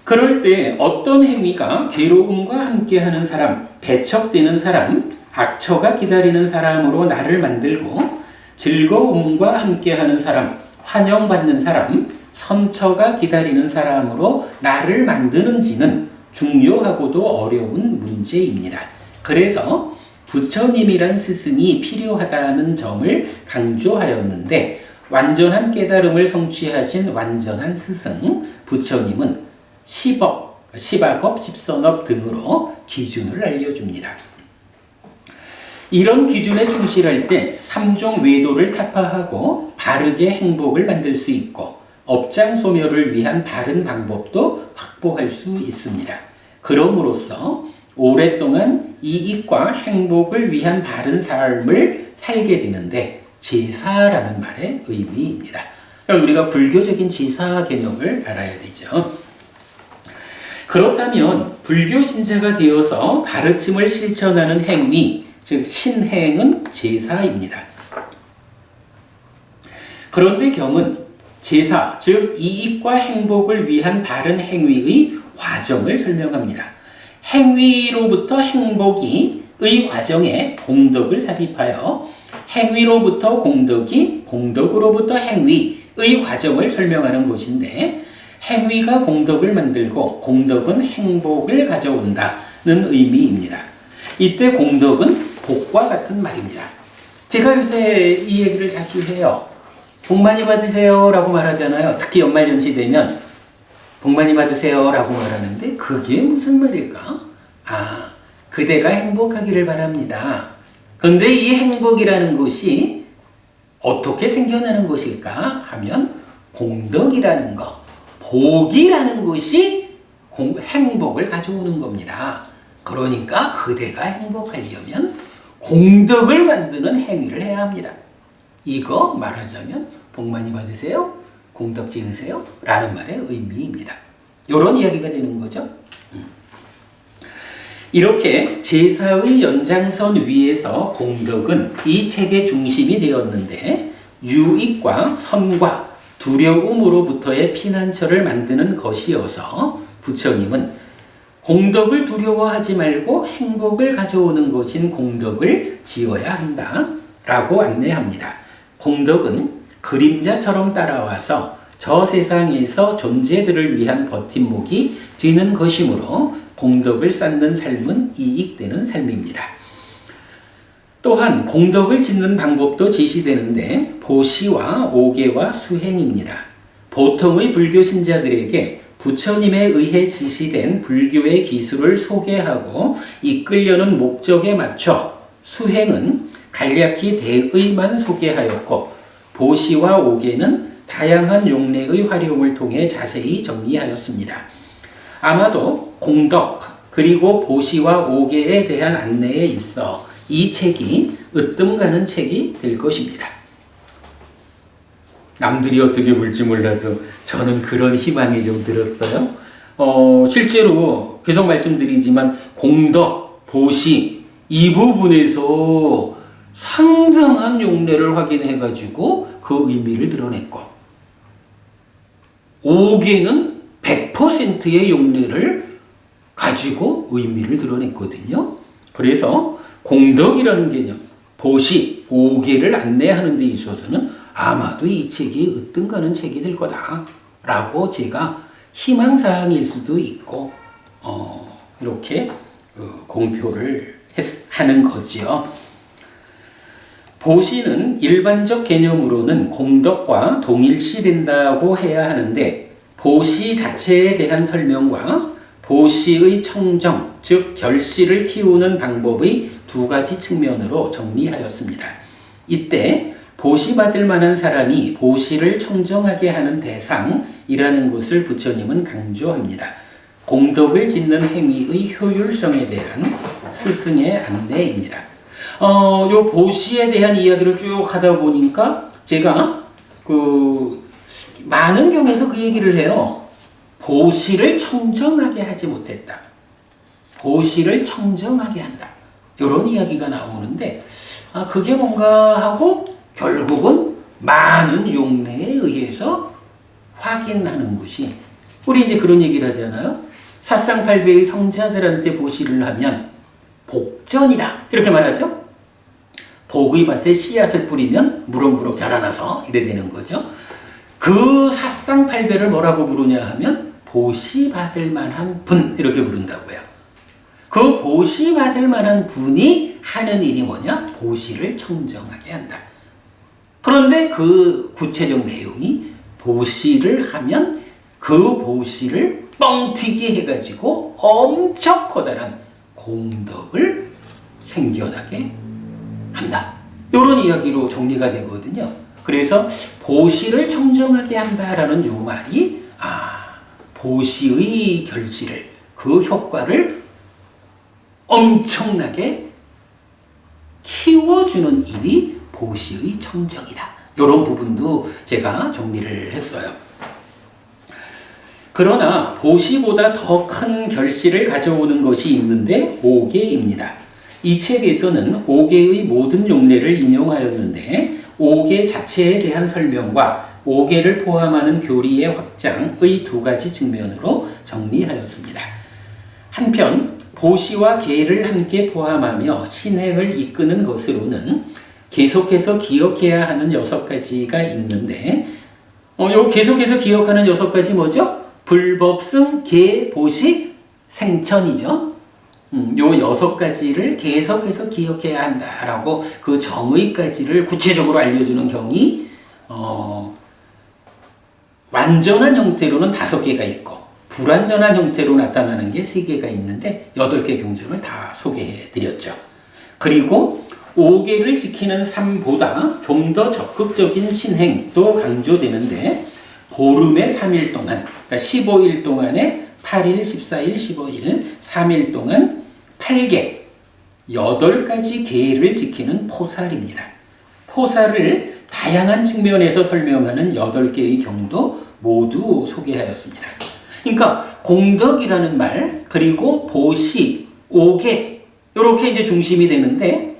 그럴 때 어떤 행위가 괴로움과 함께하는 사람, 배척되는 사람, 악처가 기다리는 사람으로 나를 만들고, 즐거움과 함께하는 사람, 환영받는 사람, 선처가 기다리는 사람으로 나를 만드는지는 중요하고도 어려운 문제입니다. 그래서 부처님이란 스승이 필요하다는 점을 강조하였는데, 완전한 깨달음을 성취하신 완전한 스승 부처님은 10업, 10악업, 10선업 등으로 기준을 알려줍니다. 이런 기준에 충실할 때 3종 외도를 타파하고 바르게 행복을 만들 수 있고, 업장 소멸을 위한 바른 방법도 확보할 수 있습니다. 그럼으로써 오랫동안 이익과 행복을 위한 바른 삶을 살게 되는데, 제사라는 말의 의미입니다. 우리가 불교적인 제사 개념을 알아야 되죠. 그렇다면 불교 신자가 되어서 가르침을 실천하는 행위, 즉 신행은 제사입니다. 그런데 경은 제사, 즉 이익과 행복을 위한 바른 행위의 과정을 설명합니다. 행위로부터 행복이 의 과정에 공덕을 삽입하여 행위로부터 공덕이 공덕으로부터 행위의 과정을 설명하는 것인데, 행위가 공덕을 만들고 공덕은 행복을 가져온다는 의미입니다. 이때 공덕은 복과 같은 말입니다. 제가 요새 이 얘기를 자주 해요. 복 많이 받으세요 라고 말하잖아요. 특히 연말연시 되면 복 많이 받으세요 라고 말하는데, 그게 무슨 말일까? 그대가 행복하기를 바랍니다. 그런데 이 행복이라는 것이 어떻게 생겨나는 것일까 하면, 공덕이라는 것, 복이라는 것이 행복을 가져오는 겁니다. 그러니까 그대가 행복하려면 공덕을 만드는 행위를 해야 합니다. 이거 말하자면 복 많이 받으세요, 공덕 지으세요 라는 말의 의미입니다. 이런 이야기가 되는 거죠. 이렇게 제사의 연장선 위에서 공덕은 이 책의 중심이 되었는데, 유익과 선과 두려움으로부터의 피난처를 만드는 것이어서 부처님은 공덕을 두려워하지 말고 행복을 가져오는 것인 공덕을 지어야 한다 라고 안내합니다. 공덕은 그림자처럼 따라와서 저 세상에서 존재들을 위한 버팀목이 되는 것이므로 공덕을 쌓는 삶은 이익되는 삶입니다. 또한 공덕을 짓는 방법도 지시되는데, 보시와 오계와 수행입니다. 보통의 불교 신자들에게 부처님에 의해 지시된 불교의 기술을 소개하고 이끌려는 목적에 맞춰 수행은 간략히 대의만 소개하였고, 보시와 오계는 다양한 용례의 활용을 통해 자세히 정리하였습니다. 아마도 공덕 그리고 보시와 오계에 대한 안내에 있어 이 책이 으뜸 가는 책이 될 것입니다. 남들이 어떻게 볼지 몰라도 저는 그런 희망이 좀 들었어요. 실제로 계속 말씀드리지만 공덕, 보시 이 부분에서 상당한 용례를 확인해가지고 그 의미를 드러냈고, 오계는 100%의 용례를 가지고 의미를 드러냈거든요. 그래서 공덕이라는 개념, 보시, 오계를 안내하는 데 있어서는 아마도 이 책이 으뜸 가는 책이 될 거다라고 제가 희망사항일 수도 있고 이렇게 공표를 하는 거지요. 보시는 일반적 개념으로는 공덕과 동일시된다고 해야 하는데, 보시 자체에 대한 설명과 보시의 청정, 즉 결실을 키우는 방법의 두 가지 측면으로 정리하였습니다. 이때 보시받을 만한 사람이 보시를 청정하게 하는 대상이라는 것을 부처님은 강조합니다. 공덕을 짓는 행위의 효율성에 대한 스승의 안내입니다. 요 보시에 대한 이야기를 쭉 하다 보니까 제가 많은 경에서 그 얘기를 해요. 보시를 청정하게 하지 못했다. 보시를 청정하게 한다. 이런 이야기가 나오는데, 그게 뭔가 하고 결국은 많은 용례에 의해서 확인하는 것이, 우리 이제 그런 얘기를 하잖아요. 사상팔배의 성자들한테 보시를 하면 복전이다 이렇게 말하죠. 복의 밭에 씨앗을 뿌리면 무럭무럭 자라나서 이래 되는 거죠. 그 사상팔배를 뭐라고 부르냐 하면 보시 받을 만한 분 이렇게 부른다고요. 그 보시 받을 만한 분이 하는 일이 뭐냐? 보시를 청정하게 한다. 그런데 그 구체적 내용이 보시를 하면 그 보시를 뻥튀기 해가지고 엄청 커다란 공덕을 생겨나게 한다. 이런 이야기로 정리가 되거든요. 그래서 보시를 청정하게 한다라는 요 말이 보시의 결실을, 그 효과를 엄청나게 키워주는 일이 보시의 청정이다. 이런 부분도 제가 정리를 했어요. 그러나 보시보다 더 큰 결실을 가져오는 것이 있는데 오계입니다. 이 책에서는 오계의 모든 용례를 인용하였는데 오개 자체에 대한 설명과 오개를 포함하는 교리의 확장의 두 가지 측면으로 정리하였습니다. 한편 보시와 계를 함께 포함하며 신행을 이끄는 것으로는 계속해서 기억해야 하는 6가지가 있는데 요 계속해서 기억하는 6가지 뭐죠? 불법승, 계, 보시, 생천이죠. 요 6가지를 계속해서 기억해야 한다라고 그 정의까지를 구체적으로 알려주는 경이 완전한 형태로는 5개가 있고 불완전한 형태로 나타나는 게 3개가 있는데 8개 경전을 다 소개해 드렸죠. 그리고 5개를 지키는 삶보다 좀 더 적극적인 신행도 강조되는데 보름의 3일 동안, 그러니까 15일 동안에 8일, 14일, 15일, 3일 동안 8개, 8가지 계를 지키는 포살입니다. 포살을 다양한 측면에서 설명하는 8개의 경도 모두 소개하였습니다. 그러니까 공덕이라는 말, 그리고 보시, 오계 이렇게 이제 중심이 되는데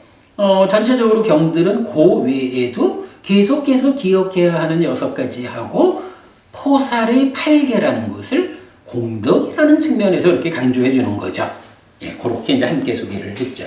전체적으로 경들은 그 외에도 계속해서 기억해야 하는 6가지 하고 포살의 8개라는 것을 공덕이라는 측면에서 이렇게 강조해 주는 거죠. 예, 그렇게 이제 함께 소개를 했죠.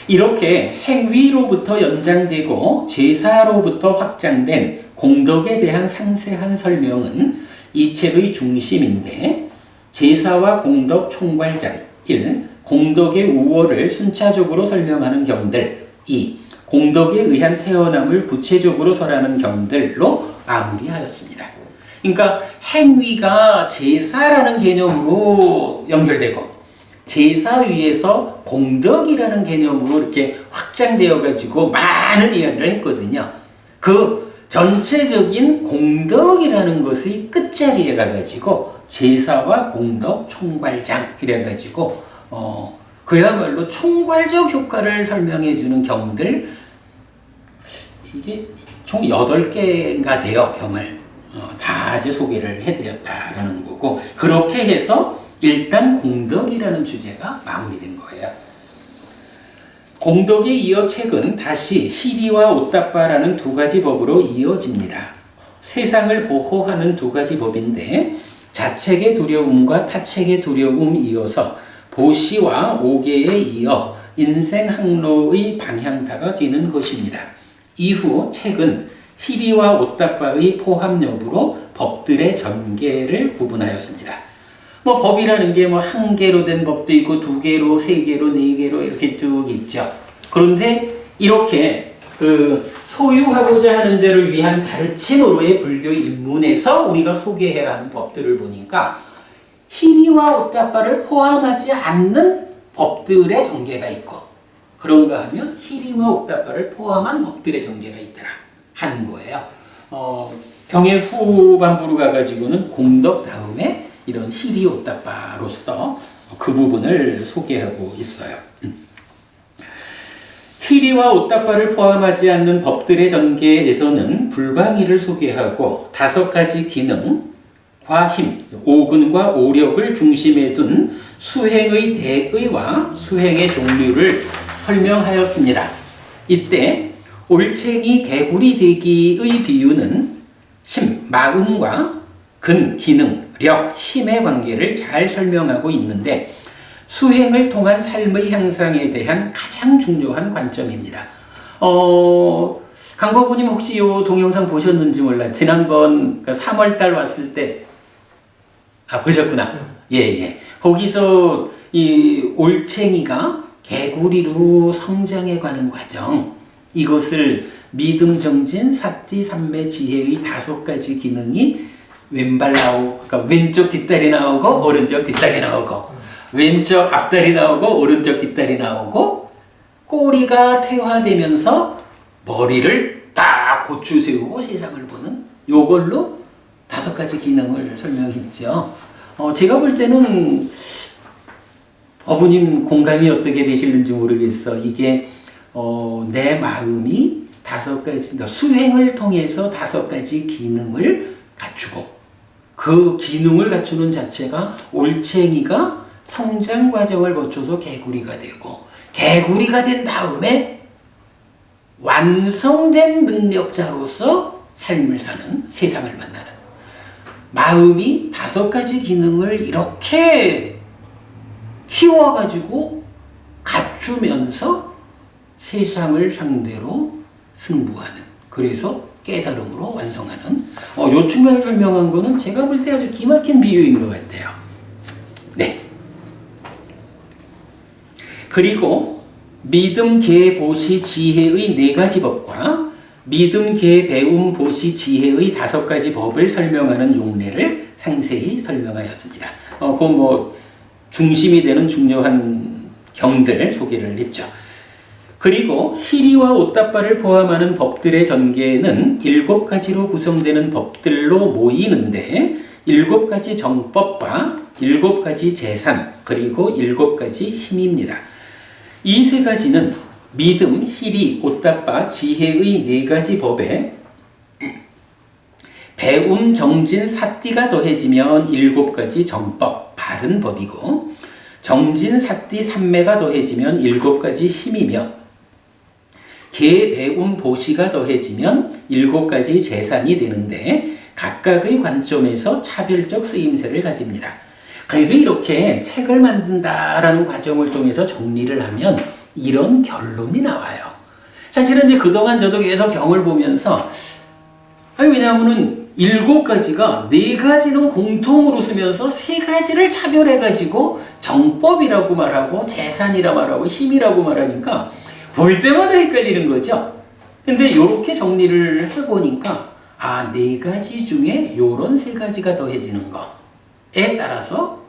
이렇게 행위로부터 연장되고 제사로부터 확장된 공덕에 대한 상세한 설명은 이 책의 중심인데 제사와 공덕 총괄장 1. 공덕의 우월을 순차적으로 설명하는 경들 2. 공덕에 의한 태어남을 구체적으로 설하는 경들로 마무리하였습니다. 그러니까 행위가 제사라는 개념으로 연결되고 제사 위에서 공덕이라는 개념으로 이렇게 확장되어 가지고 많은 이야기를 했거든요. 그 전체적인 공덕이라는 것의 끝자리에 가가지고 제사와 공덕 총괄장 이래가지고 그야말로 총괄적 효과를 설명해 주는 경들 이게 총 8개가 돼요. 경을 다 이제 소개를 해드렸다라는 거고 그렇게 해서 일단 공덕이라는 주제가 마무리된 거예요. 공덕에 이어 책은 다시 희리와 오따빠라는 2가지 법으로 이어집니다. 세상을 보호하는 2가지 법인데 자책의 두려움과 타책의 두려움 이어서 보시와 오계에 이어 인생 항로의 방향타가 되는 것입니다. 이후 책은 희리와 오따빠의 포함 여부로 법들의 전개를 구분하였습니다. 법이라는 게 1개로 된 법도 있고 2개로, 3개로, 4개로 이렇게 쭉 있죠. 그런데 이렇게 소유하고자 하는 자를 위한 가르침으로의 불교 입문에서 우리가 소개해야 하는 법들을 보니까 희리와 오따빠를 포함하지 않는 법들의 전개가 있고 그런가 하면 희리와 오따빠를 포함한 법들의 전개가 있더라 하는 거예요. 경의 후반부로 가가지고는 공덕 다음에 이런 희리 오따빠로서 그 부분을 소개하고 있어요. 희리와 오따빠를 포함하지 않는 법들의 전개에서는 불방이를 소개하고 5가지 기능, 과힘, 오근과 오력을 중심에 둔 수행의 대의와 수행의 종류를 설명하였습니다. 이때 올챙이 개구리 되기의 비유는 심, 마음과 근, 기능, 력, 힘의 관계를 잘 설명하고 있는데 수행을 통한 삶의 향상에 대한 가장 중요한 관점입니다. 강보구님 혹시 이 동영상 보셨는지 몰라. 지난번 3월달 왔을 때 보셨구나. 예. 거기서 이 올챙이가 개구리로 성장해가는 과정 이것을 믿음, 정진, 사티, 삼매, 지혜의 5가지 기능이 그러니까 왼쪽 뒷다리 나오고 오른쪽 뒷다리 나오고 왼쪽 앞다리 나오고 오른쪽 뒷다리 나오고 꼬리가 퇴화되면서 머리를 딱 고추 세우고 세상을 보는 요걸로 5가지 기능을 설명했죠. 제가 볼 때는 어부님 공감이 어떻게 되시는지 모르겠어. 이게 내 마음이 5가지 그러니까 수행을 통해서 5가지 기능을 갖추고 그 기능을 갖추는 자체가 올챙이가 성장 과정을 거쳐서 개구리가 되고 개구리가 된 다음에 완성된 능력자로서 삶을 사는, 세상을 만나는, 마음이 5가지 기능을 이렇게 키워가지고 갖추면서 세상을 상대로 승부하는, 그래서 깨달음으로 완성하는, 요 측면을 설명한 거는 제가 볼 때 아주 기막힌 비유인 것 같아요. 네. 그리고 믿음, 계, 보시, 지혜의 4가지 법과 믿음, 계, 배움, 보시, 지혜의 5가지 법을 설명하는 용례를 상세히 설명하였습니다. 그 중심이 되는 중요한 경들 소개를 했죠. 그리고 희리와 오따빠를 포함하는 법들의 전개는 7가지로 구성되는 법들로 모이는데 7가지 정법과 7가지 재산, 그리고 7가지 힘입니다. 이 3가지는 믿음, 희리, 오따빠, 지혜의 4가지 법에 배움, 정진, 사띠가 더해지면 7가지 정법, 바른 법이고, 정진, 사띠, 삼매가 더해지면 7가지 힘이며, 계, 배움, 보시가 더해지면 7가지 재산이 되는데 각각의 관점에서 차별적 쓰임새를 가집니다. 그래도 이렇게 책을 만든다라는 과정을 통해서 정리를 하면 이런 결론이 나와요. 사실은 이제 그동안 저도 계속 경을 보면서, 왜냐하면은 7가지가 4가지는 공통으로 쓰면서 3가지를 차별해가지고 정법이라고 말하고 재산이라 말하고 힘이라고 말하니까 볼 때마다 헷갈리는 거죠. 근데 이렇게 정리를 해보니까 4가지 중에 요런 3가지가 더해지는 거에 따라서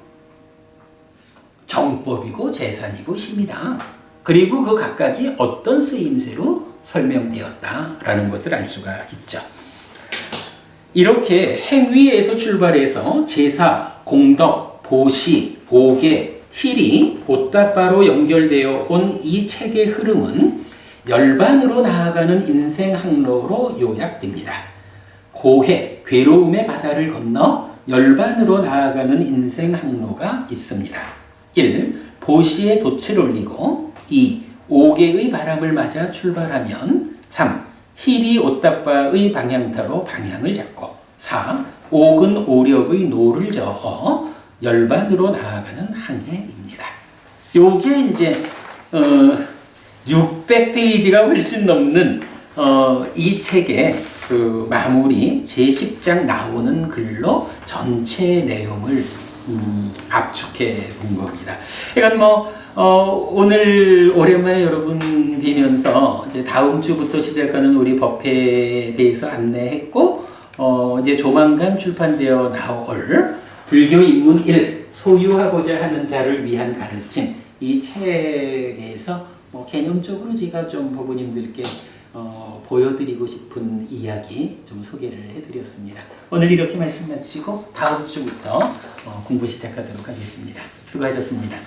정법이고 재산이고 힘이다. 그리고 그 각각이 어떤 쓰임새로 설명되었다라는 것을 알 수가 있죠. 이렇게 행위에서 출발해서 제사, 공덕, 보시, 보계, 희리, 오따빠로 연결되어 온 이 책의 흐름은 열반으로 나아가는 인생 항로로 요약됩니다. 고해, 괴로움의 바다를 건너 열반으로 나아가는 인생 항로가 있습니다. 1. 보시에 돛을 올리고 2. 오계의 바람을 맞아 출발하면 3. 희리 오따빠의 방향타로 방향을 잡고 4. 옥은 오력의 노를 저어 열반으로 나아가는 항해입니다. 요게 이제 600페이지가 훨씬 넘는 이 책의 그 마무리 제10장 나오는 글로 전체 내용을 압축해 본 겁니다. 그러니까 오늘 오랜만에 여러분 뵈면서 이제 다음 주부터 시작하는 우리 법회에 대해서 안내했고, 이제 조만간 출판되어 나올 불교 입문 1 소유하고자 하는 자를 위한 가르침, 이 책에서 개념적으로 제가 좀 부모님들께 보여드리고 싶은 이야기 좀 소개를 해드렸습니다. 오늘 이렇게 말씀 마치고 다음 주부터 공부 시작하도록 하겠습니다. 수고하셨습니다.